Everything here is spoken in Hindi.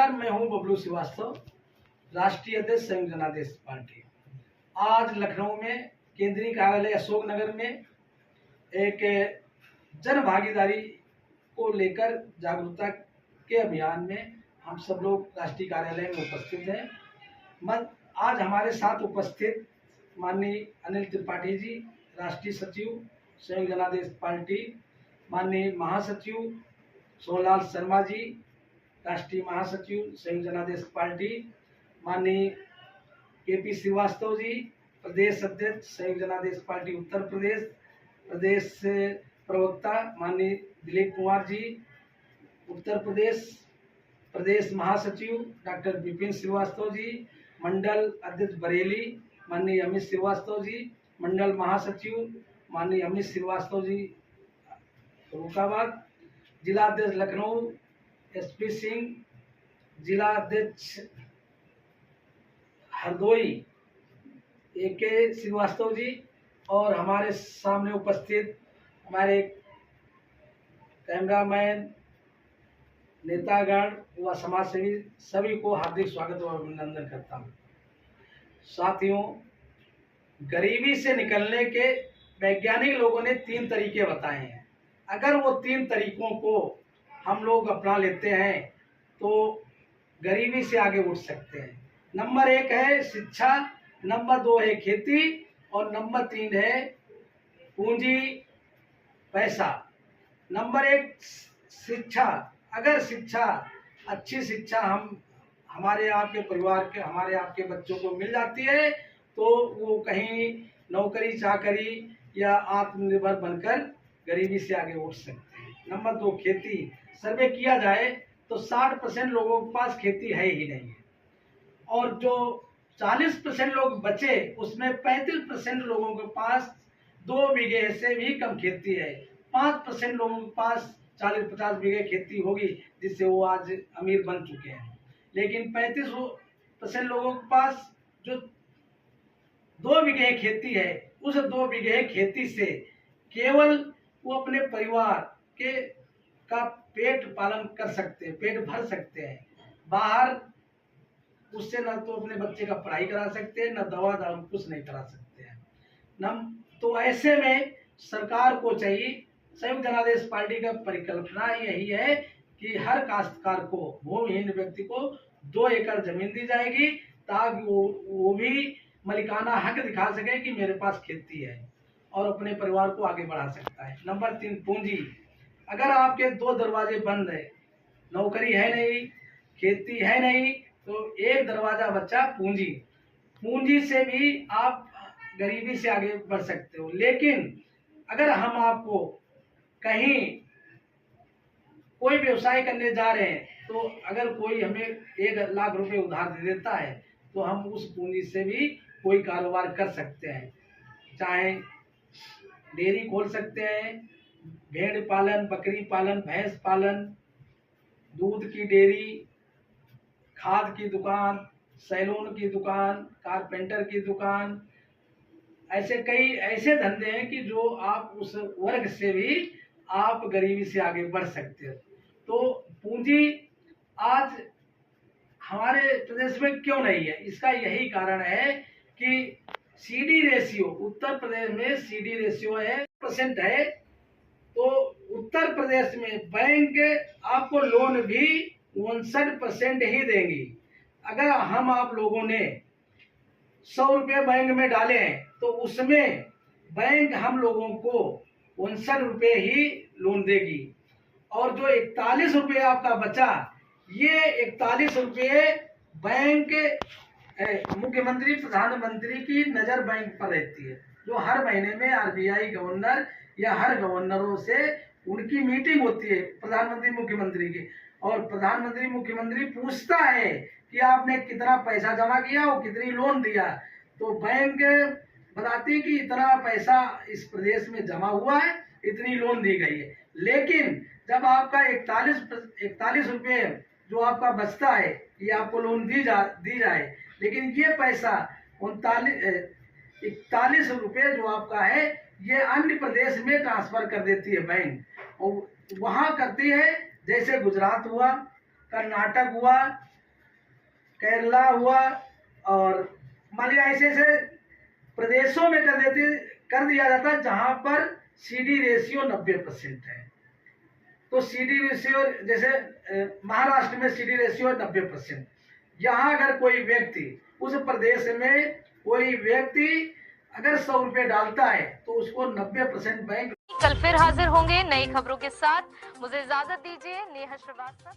नमस्कार, मैं हूं बबलू श्रीवास्तव, राष्ट्रीय अध्यक्ष संयुक्त जनादेश पार्टी। आज लखनऊ में केंद्रीय कार्यालय अशोक नगर में एक जन भागीदारी को लेकर जागरूकता के अभियान में हम सब लोग राष्ट्रीय कार्यालय में उपस्थित हैं। आज हमारे साथ उपस्थित माननीय अनिल त्रिपाठी जी, राष्ट्रीय सचिव संयुक्त जनादेश पार्टी, माननीय महासचिव सोहनलाल शर्मा जी, राष्ट्रीय महासचिव संयुक्त जनादेश पार्टी, माननीय केपी श्रीवास्तव जी, प्रदेश अध्यक्ष संयुक्त जनादेश पार्टी उत्तर प्रदेश, प्रदेश प्रवक्ता माननीय दिलीप कुमार जी, उत्तर प्रदेश प्रदेश महासचिव डॉक्टर विपिन श्रीवास्तव जी, मंडल अध्यक्ष बरेली माननीय अमित श्रीवास्तव जी, मंडल महासचिव माननीय अमित श्रीवास्तव जी फर्रुखाबाद, जिला अध्यक्ष लखनऊ एसपी सिंह, जिला अध्यक्ष हरदोई AK श्रीवास्तव जी, और हमारे सामने उपस्थित हमारे कैमरामैन, नेतागण व समाजसेवी सभी को हार्दिक स्वागत और अभिनंदन करता हूँ। साथियों, गरीबी से निकलने के वैज्ञानिक लोगों ने 3 तरीके बताए हैं। अगर वो 3 तरीकों को हम लोग अपना लेते हैं तो गरीबी से आगे उठ सकते हैं। नंबर 1 है शिक्षा, नंबर 2 है खेती और नंबर 3 है पूंजी पैसा। नंबर 1 शिक्षा। अगर शिक्षा, अच्छी शिक्षा हमारे आपके परिवार के, हमारे आपके बच्चों को मिल जाती है तो वो कहीं नौकरी चाकरी या आत्मनिर्भर बनकर गरीबी से आगे उठ सकते हैं। नंबर 2 खेती। सर्वे किया जाए तो 60% लोगों के पास खेती है ही नहीं है, और जो 40% लोग बचे उसमें 35% लोगों के पास 2 बीघे से भी कम खेती है। 5% लोगों के पास 40-50 बीघे खेती होगी जिससे वो आज अमीर बन चुके हैं, लेकिन 35% लोगों के पास जो 2 बीघे खेती है, उस 2 बीघे खेती से केवल वो अपने परिवार के का पेट पालन कर सकते हैं, पेट भर सकते हैं। बाहर उससे न तो अपने बच्चे का पढ़ाई करा सकते हैं, न दवा दारू कुछ नहीं करा सकते हैं। तो ऐसे में सरकार को चाहिए, संयुक्त जनादेश पार्टी का परिकल्पना यही है कि हर काश्तकार को, भूमिहीन व्यक्ति को 2 एकड़ जमीन दी जाएगी ताकि वो भी मलिकाना हक दिखा सके कि मेरे पास खेती है और अपने परिवार को आगे बढ़ा सकता है। नंबर 3 पूंजी। अगर आपके 2 दरवाजे बंद है, नौकरी है नहीं, खेती है नहीं, तो एक दरवाजा बचा पूंजी। पूंजी से भी आप गरीबी से आगे बढ़ सकते हो। लेकिन अगर हम आपको कहीं कोई व्यवसाय करने जा रहे हैं तो अगर कोई हमें 1 लाख रुपए उधार दे देता है तो हम उस पूंजी से भी कोई कारोबार कर सकते हैं। चाहे डेयरी खोल सकते हैं, भेड़ पालन, बकरी पालन, भैंस पालन, दूध की डेयरी, खाद की दुकान, सैलून की दुकान, कारपेंटर की दुकान, ऐसे कई ऐसे धंधे हैं कि जो आप उस वर्ग से भी आप गरीबी से आगे बढ़ सकते हो। तो पूंजी आज हमारे प्रदेश में क्यों नहीं है, इसका यही कारण है कि CD रेशियो, उत्तर प्रदेश में CD रेशियो है % है। तो उत्तर प्रदेश में बैंक आपको लोन भी 59% ही देंगी। अगर हम आप लोगों ने 100 रुपये बैंक में डाले हैं तो उसमें बैंक हम लोगों को 59 रुपये ही लोन देगी, और जो 41 रुपये आपका बचा, ये 41 रुपये बैंक मुख्यमंत्री प्रधानमंत्री की नज़र बैंक पर रहती है, जो हर महीने में RBI गवर्नर या हर गवर्नरों से उनकी मीटिंग होती है प्रधानमंत्री मुख्यमंत्री की, और प्रधानमंत्री मुख्यमंत्री पूछता है कि आपने कितना पैसा जमा किया और कितनी लोन दिया, तो बैंक बताती है कि इतना पैसा इस प्रदेश में जमा हुआ है, इतनी लोन दी गई है। लेकिन जब आपका 41 रुपये जो आपका बचता है, ये आपको लोन दी जाए, लेकिन ये पैसा 41 रुपये जो आपका है ये अन्य प्रदेश में ट्रांसफर कर देती है बैंक, और वहाँ करती है जैसे गुजरात हुआ, कर्नाटक हुआ, केरला हुआ, और मान लिया ऐसे ऐसे प्रदेशों में कर दिया जाता है जहां पर सीडी रेशियो 90% है। तो सीडी रेशियो जैसे महाराष्ट्र में सीडी रेशियो 90%। यहाँ अगर कोई व्यक्ति उस प्रदेश में कोई व्यक्ति अगर 100 रुपये डालता है तो उसको 90% बैंक। कल फिर हाजिर होंगे नई खबरों के साथ। मुझे इजाजत दीजिए। नेहा श्रीवास्तव।